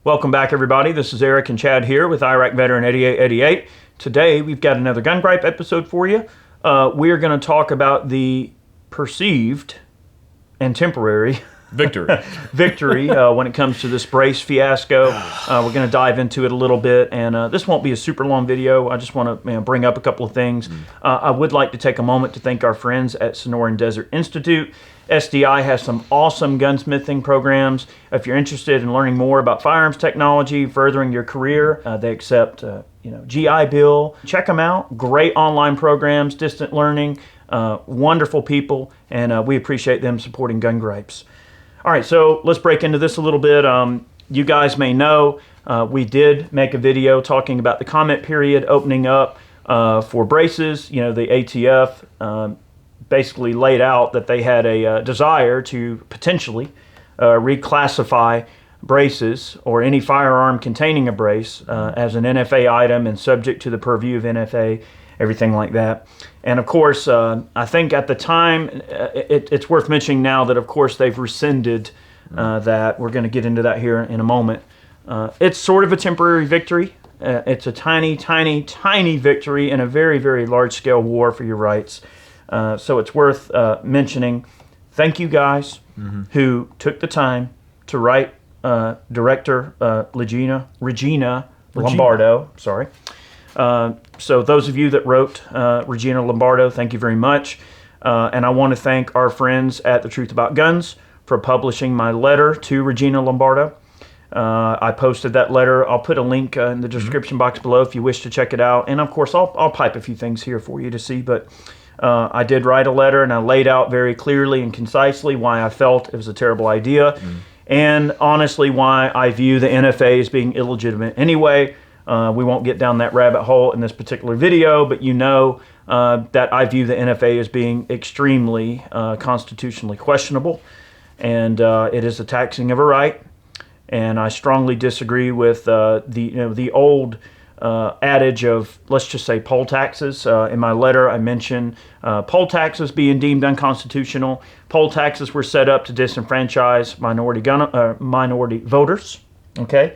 Welcome back, everybody. This is Eric and Chad here with Iraq Veteran 8888. Today, we've got another Gun Gripe episode for you. We are going to talk about the perceived and temporary victory when it comes to this brace fiasco. We're going to dive into it a little bit, and this won't be a super long video. I just want to bring up a couple of things. I would like to take a moment to thank our friends at Sonoran Desert Institute. SDI has some awesome gunsmithing programs. If you're interested in learning more about firearms technology, furthering your career, they accept GI Bill. Check them out. Great online programs, distant learning, wonderful people, and we appreciate them supporting Gun Gripes. All right, so let's break into this a little bit. You guys may know we did make a video talking about the comment period opening up for braces. The ATF basically laid out that they had a desire to potentially reclassify braces or any firearm containing a brace as an NFA item and subject to the purview of NFA, everything like that. And of course, I think at the time, it's worth mentioning now that of course they've rescinded that. We're going to get into that here in a moment. It's sort of a temporary victory. It's a tiny, tiny, tiny victory in a very, very large-scale war for your rights. So it's worth mentioning. Thank you guys who took the time to write Director Regina Lombardo. Sorry. So those of you that wrote Regina Lombardo, thank you very much. And I want to thank our friends at The Truth About Guns for publishing my letter to Regina Lombardo. I posted that letter. I'll put a link in the description box below if you wish to check it out. And of course, I'll pipe a few things here for you to see, but I did write a letter, and I laid out very clearly and concisely why I felt it was a terrible idea, and honestly why I view the NFA as being illegitimate anyway. We won't get down that rabbit hole in this particular video, but that I view the NFA as being extremely constitutionally questionable, and it is a taxing of a right, and I strongly disagree with the old adage of, let's just say, poll taxes. In my letter, I mentioned poll taxes being deemed unconstitutional. Poll taxes were set up to disenfranchise minority voters. Okay,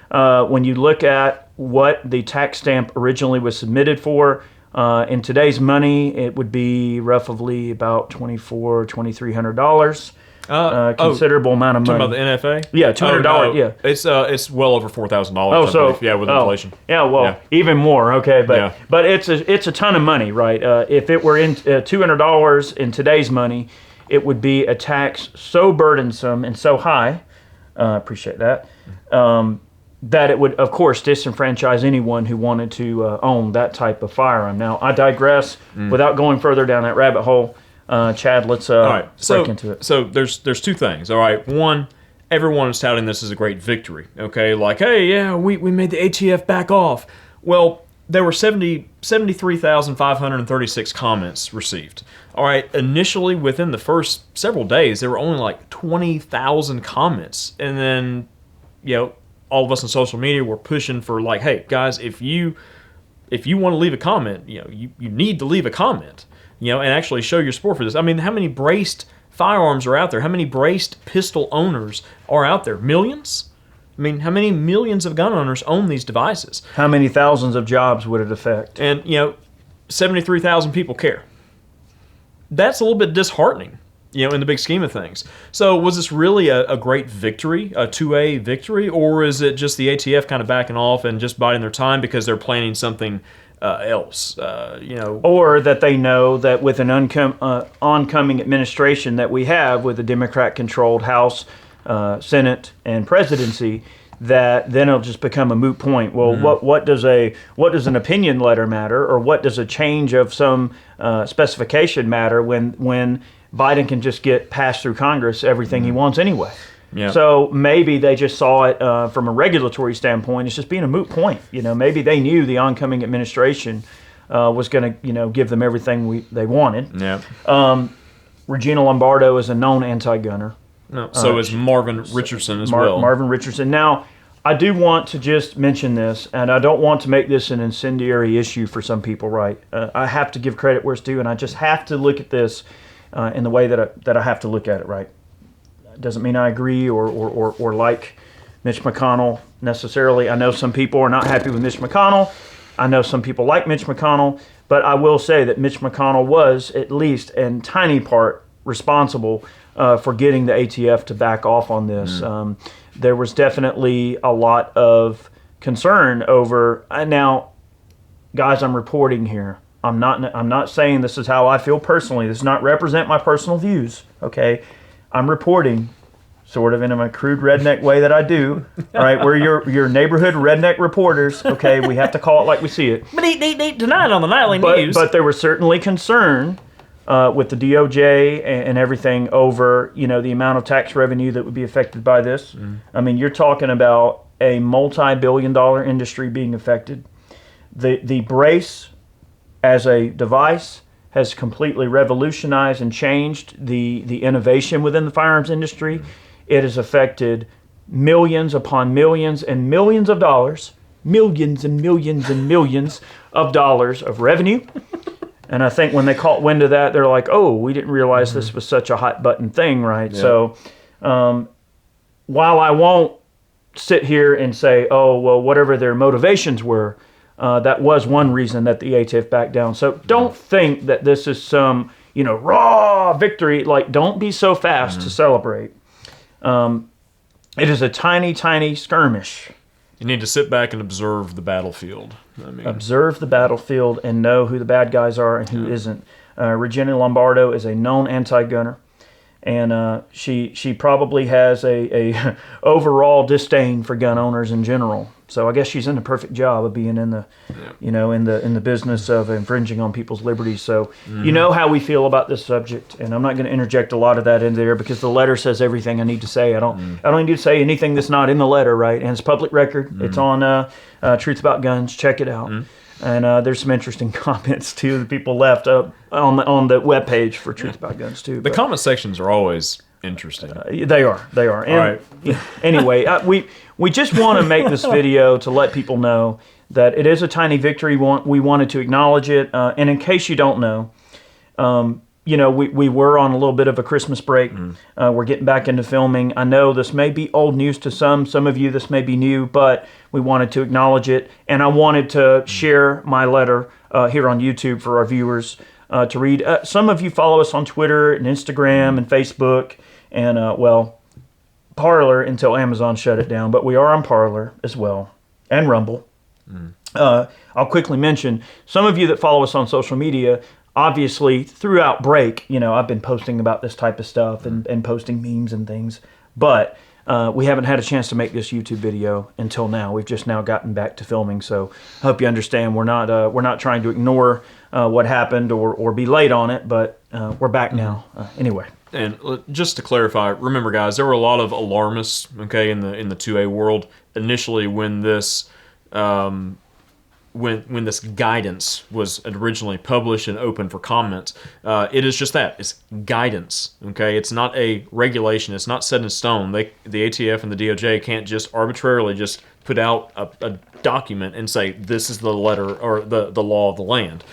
when you look at what the tax stamp originally was submitted for, in today's money, it would be roughly about $2,400–2,300. Considerable amount of money. Talking about the NFA? Yeah, $200. No. Yeah, it's well over $4,000. Oh, so yeah, with inflation. Yeah, well, even more. Okay, but it's a ton of money, right? If it were in $200 in today's money, it would be a tax so burdensome and so high. Appreciate that. That it would, of course, disenfranchise anyone who wanted to own that type of firearm. Now, I digress. Without going further down that rabbit hole, Chad, let's break into it. So there's two things. All right, one, everyone is touting this as a great victory. Okay, like, hey, yeah, we made the ATF back off. Well, there were 73,536 comments received. All right, initially within the first several days, there were only like 20,000 comments, and then all of us on social media were pushing for like, hey guys, if you want to leave a comment, you need to leave a comment. And actually show your support for this. I mean, how many braced firearms are out there? How many braced pistol owners are out there? Millions? I mean, how many millions of gun owners own these devices? How many thousands of jobs would it affect? And, 73,000 people care. That's a little bit disheartening, in the big scheme of things. So was this really a great victory, a 2A victory, or is it just the ATF kind of backing off and just biding their time because they're planning something else, or that they know that with an oncoming administration that we have with a Democrat-controlled House, Senate, and presidency, that then it'll just become a moot point. Well, what does an opinion letter matter, or what does a change of some specification matter when Biden can just get passed through Congress everything he wants anyway? Yeah. So maybe they just saw it from a regulatory standpoint. It's just being a moot point. Maybe they knew the oncoming administration was going to, give them everything they wanted. Yeah. Regina Lombardo is a known anti-gunner. No. So is Marvin Richardson as well. Marvin Richardson. Now, I do want to just mention this, and I don't want to make this an incendiary issue for some people, right? I have to give credit where it's due, and I just have to look at this in the way that I have to look at it, right? Doesn't mean I agree or like Mitch McConnell necessarily. I know some people are not happy with Mitch McConnell. I know some people like Mitch McConnell. But I will say that Mitch McConnell was, at least in tiny part, responsible for getting the ATF to back off on this. There was definitely a lot of concern over. Now, guys, I'm reporting here. I'm not saying this is how I feel personally. This does not represent my personal views. Okay, I'm reporting, sort of in a crude redneck way that I do. All right, we're your neighborhood redneck reporters. Okay, we have to call it like we see it. But tonight on the nightly news. But there was certainly concern with the DOJ and everything over the amount of tax revenue that would be affected by this. I mean, you're talking about a multi-billion-dollar industry being affected. The brace as a device has completely revolutionized and changed the innovation within the firearms industry. It has affected millions upon millions and millions of dollars, millions and millions and millions of dollars of revenue. And I think when they caught wind of that, they're like, oh, we didn't realize this was such a hot button thing, right? Yeah. So while I won't sit here and say, oh, well, whatever their motivations were, that was one reason that the ATF backed down. So don't think that this is some, raw victory. Like, don't be so fast to celebrate. It is a tiny, tiny skirmish. You need to sit back and observe the battlefield. Observe the battlefield and know who the bad guys are and who isn't. Regina Lombardo is a known anti-gunner. And she probably has a overall disdain for gun owners in general. So I guess she's in the perfect job of being in the, in the business of infringing on people's liberties. So you know how we feel about this subject, and I'm not going to interject a lot of that in there because the letter says everything I need to say. I don't need to say anything that's not in the letter, right? And it's public record. It's on Truth About Guns. Check it out. And there's some interesting comments too that people left up on the webpage for Truth About Guns too. The comment sections are always interesting. They are. And, all right. Anyway, we just want to make this video to let people know that it is a tiny victory. We wanted to acknowledge it. And in case you don't know, we were on a little bit of a Christmas break. We're getting back into filming. I know this may be old news to some. Some of you, this may be new, but we wanted to acknowledge it. And I wanted to share my letter here on YouTube for our viewers to read. Some of you follow us on Twitter and Instagram and Facebook and, Parler until Amazon shut it down. But we are on Parler as well and Rumble. I'll quickly mention, some of you that follow us on social media, obviously, throughout break, I've been posting about this type of stuff and posting memes and things, but we haven't had a chance to make this YouTube video until now. We've just now gotten back to filming, so I hope you understand. We're not trying to ignore what happened or be late on it, but we're back now. Anyway. And just to clarify, remember, guys, there were a lot of alarmists, okay, in the 2A world initially when this. When this guidance was originally published and open for comment, it is just that. It's guidance, okay? It's not a regulation. It's not set in stone. The ATF and the DOJ can't just arbitrarily just put out a document and say, this is the letter or the law of the land.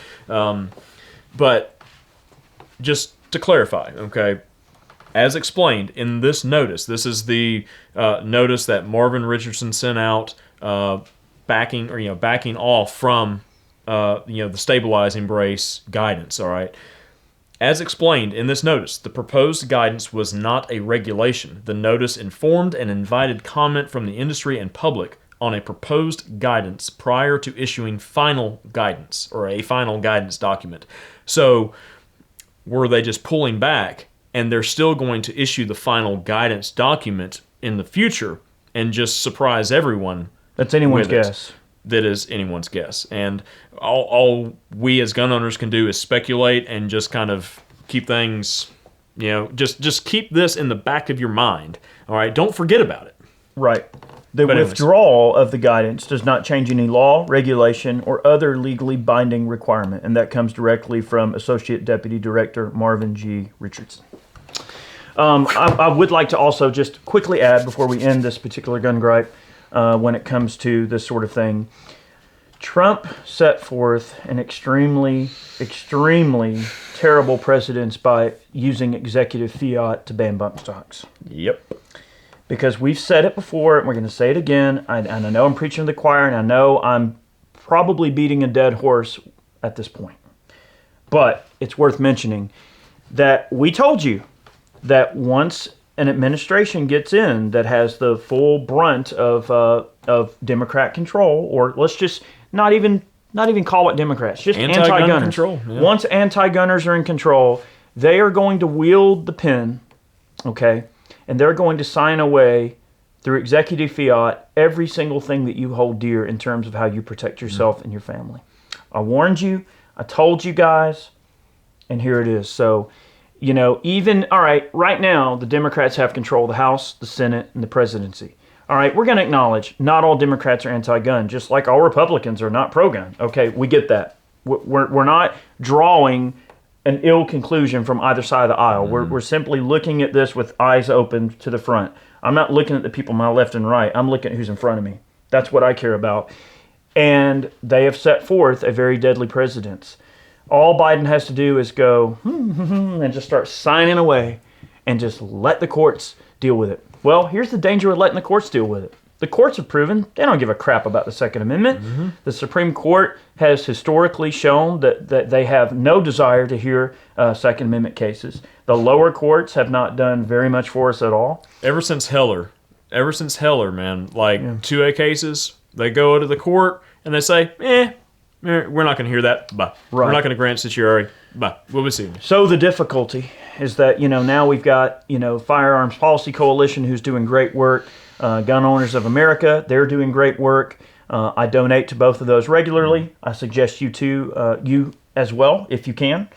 But just to clarify, okay, as explained in this notice, this is the notice that Marvin Richardson sent out backing off from the stabilizing brace guidance. All right. As explained in this notice, the proposed guidance was not a regulation. The notice informed and invited comment from the industry and public on a proposed guidance prior to issuing final guidance or a final guidance document. So were they just pulling back and they're still going to issue the final guidance document in the future and just surprise everyone? That's anyone's guess. That is anyone's guess. And all we as gun owners can do is speculate and just kind of keep things, just keep this in the back of your mind. All right? Don't forget about it. Right. The withdrawal of the guidance does not change any law, regulation, or other legally binding requirement. And that comes directly from Associate Deputy Director Marvin G. Richardson. I would like to also just quickly add before we end this particular gun gripe, when it comes to this sort of thing. Trump set forth an extremely, extremely terrible precedence by using executive fiat to ban bump stocks. Yep. because we've said it before and we're going to say it again. And I know I'm preaching to the choir, and I know I'm probably beating a dead horse at this point. But it's worth mentioning that we told you that once an administration gets in that has the full brunt of Democrat control, or let's just not even call it Democrats, just anti-gunners. Control. Yeah. Once anti-gunners are in control, they are going to wield the pen, okay, and they're going to sign away through executive fiat every single thing that you hold dear in terms of how you protect yourself and your family. I warned you. I told you guys, and here it is. So, all right, right now, the Democrats have control of the House, the Senate, and the presidency. All right, we're going to acknowledge not all Democrats are anti-gun, just like all Republicans are not pro-gun. Okay, we get that. We're not drawing an ill conclusion from either side of the aisle. We're simply looking at this with eyes open to the front. I'm not looking at the people on my left and right. I'm looking at who's in front of me. That's what I care about. And they have set forth a very deadly precedent. All Biden has to do is go and just start signing away and just let the courts deal with it. Well, here's the danger of letting the courts deal with it. The courts have proven they don't give a crap about the Second Amendment. The Supreme Court has historically shown that they have no desire to hear Second Amendment cases. The lower courts have not done very much for us at all. Ever since Heller, man, like 2A cases, they go to the court and they say, we're not going to hear that. Bye. Right. We're not going to grant certiorari. Bye. We'll be seeing you. So the difficulty is that, now we've got, Firearms Policy Coalition, who's doing great work. Gun Owners of America, they're doing great work. I donate to both of those regularly. I suggest you as well, if you can.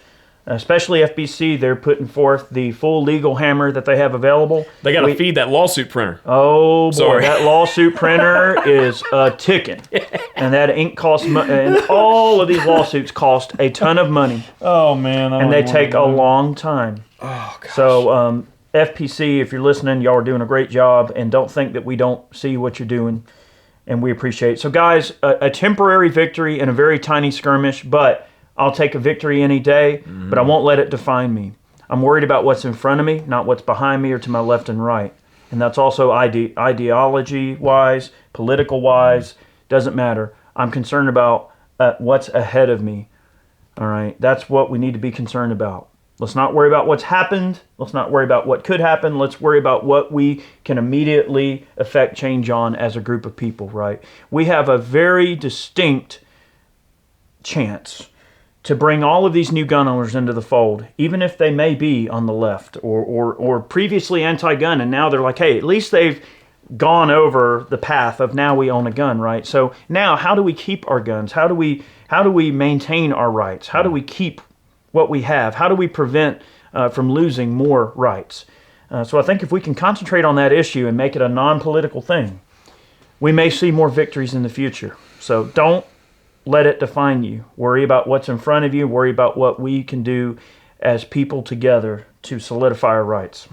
Especially FBC, they're putting forth the full legal hammer that they have available. They got to feed that lawsuit printer. Oh, boy, sorry. That lawsuit printer is ticking. And that ink costs money. And all of these lawsuits cost a ton of money. Oh, man. And they take a long time. Oh, gosh. So, FPC, if you're listening, y'all are doing a great job. And don't think that we don't see what you're doing. And we appreciate it. So, guys, a temporary victory in a very tiny skirmish, but I'll take a victory any day, but I won't let it define me. I'm worried about what's in front of me, not what's behind me or to my left and right. And that's also ideology-wise, political-wise, doesn't matter. I'm concerned about what's ahead of me. All right, that's what we need to be concerned about. Let's not worry about what's happened. Let's not worry about what could happen. Let's worry about what we can immediately affect change on as a group of people, right? We have a very distinct chance to bring all of these new gun owners into the fold, even if they may be on the left or previously anti-gun, and now they're like, hey, at least they've gone over the path of now we own a gun, right? So now, how do we keep our guns? How do we maintain our rights? How do we keep what we have? How do we prevent from losing more rights? So I think if we can concentrate on that issue and make it a non-political thing, we may see more victories in the future. So don't let it define you. Worry about what's in front of you. Worry about what we can do as people together to solidify our rights.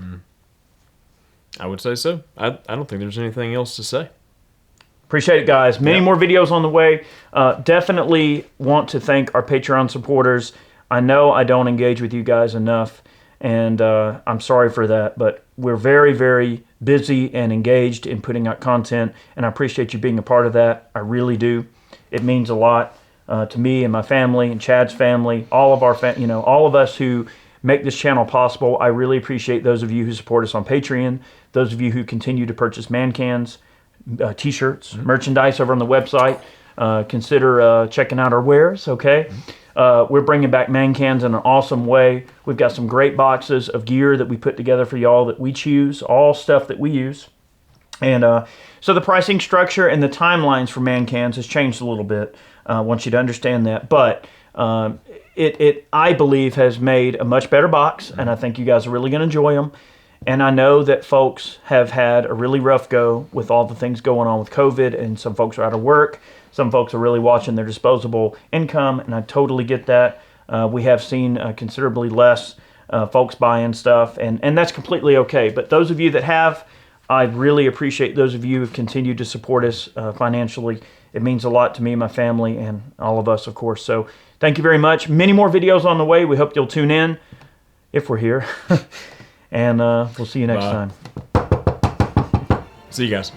I would say so. I don't think there's anything else to say. Appreciate it, guys. Many more videos on the way. Definitely want to thank our Patreon supporters. I know I don't engage with you guys enough, and I'm sorry for that, but we're very, very busy and engaged in putting out content, and I appreciate you being a part of that. I really do. It means a lot to me and my family and Chad's family, all of our all of us who make this channel possible. I really appreciate those of you who support us on Patreon, those of you who continue to purchase man cans, t-shirts, merchandise over on the website. Consider checking out our wares, okay? We're bringing back man cans in an awesome way. We've got some great boxes of gear that we put together for y'all that we choose, all stuff that we use. And so the pricing structure and the timelines for man cans has changed a little bit. I want you to understand that. But it I believe, has made a much better box, and I think you guys are really going to enjoy them. And I know that folks have had a really rough go with all the things going on with COVID, and some folks are out of work. Some folks are really watching their disposable income, and I totally get that. We have seen considerably less folks buying stuff, and that's completely okay. But those of you that have, I really appreciate those of you who have continued to support us financially. It means a lot to me, my family, and all of us, of course. So thank you very much. Many more videos on the way. We hope you'll tune in if we're here. And we'll see you next time. See you guys.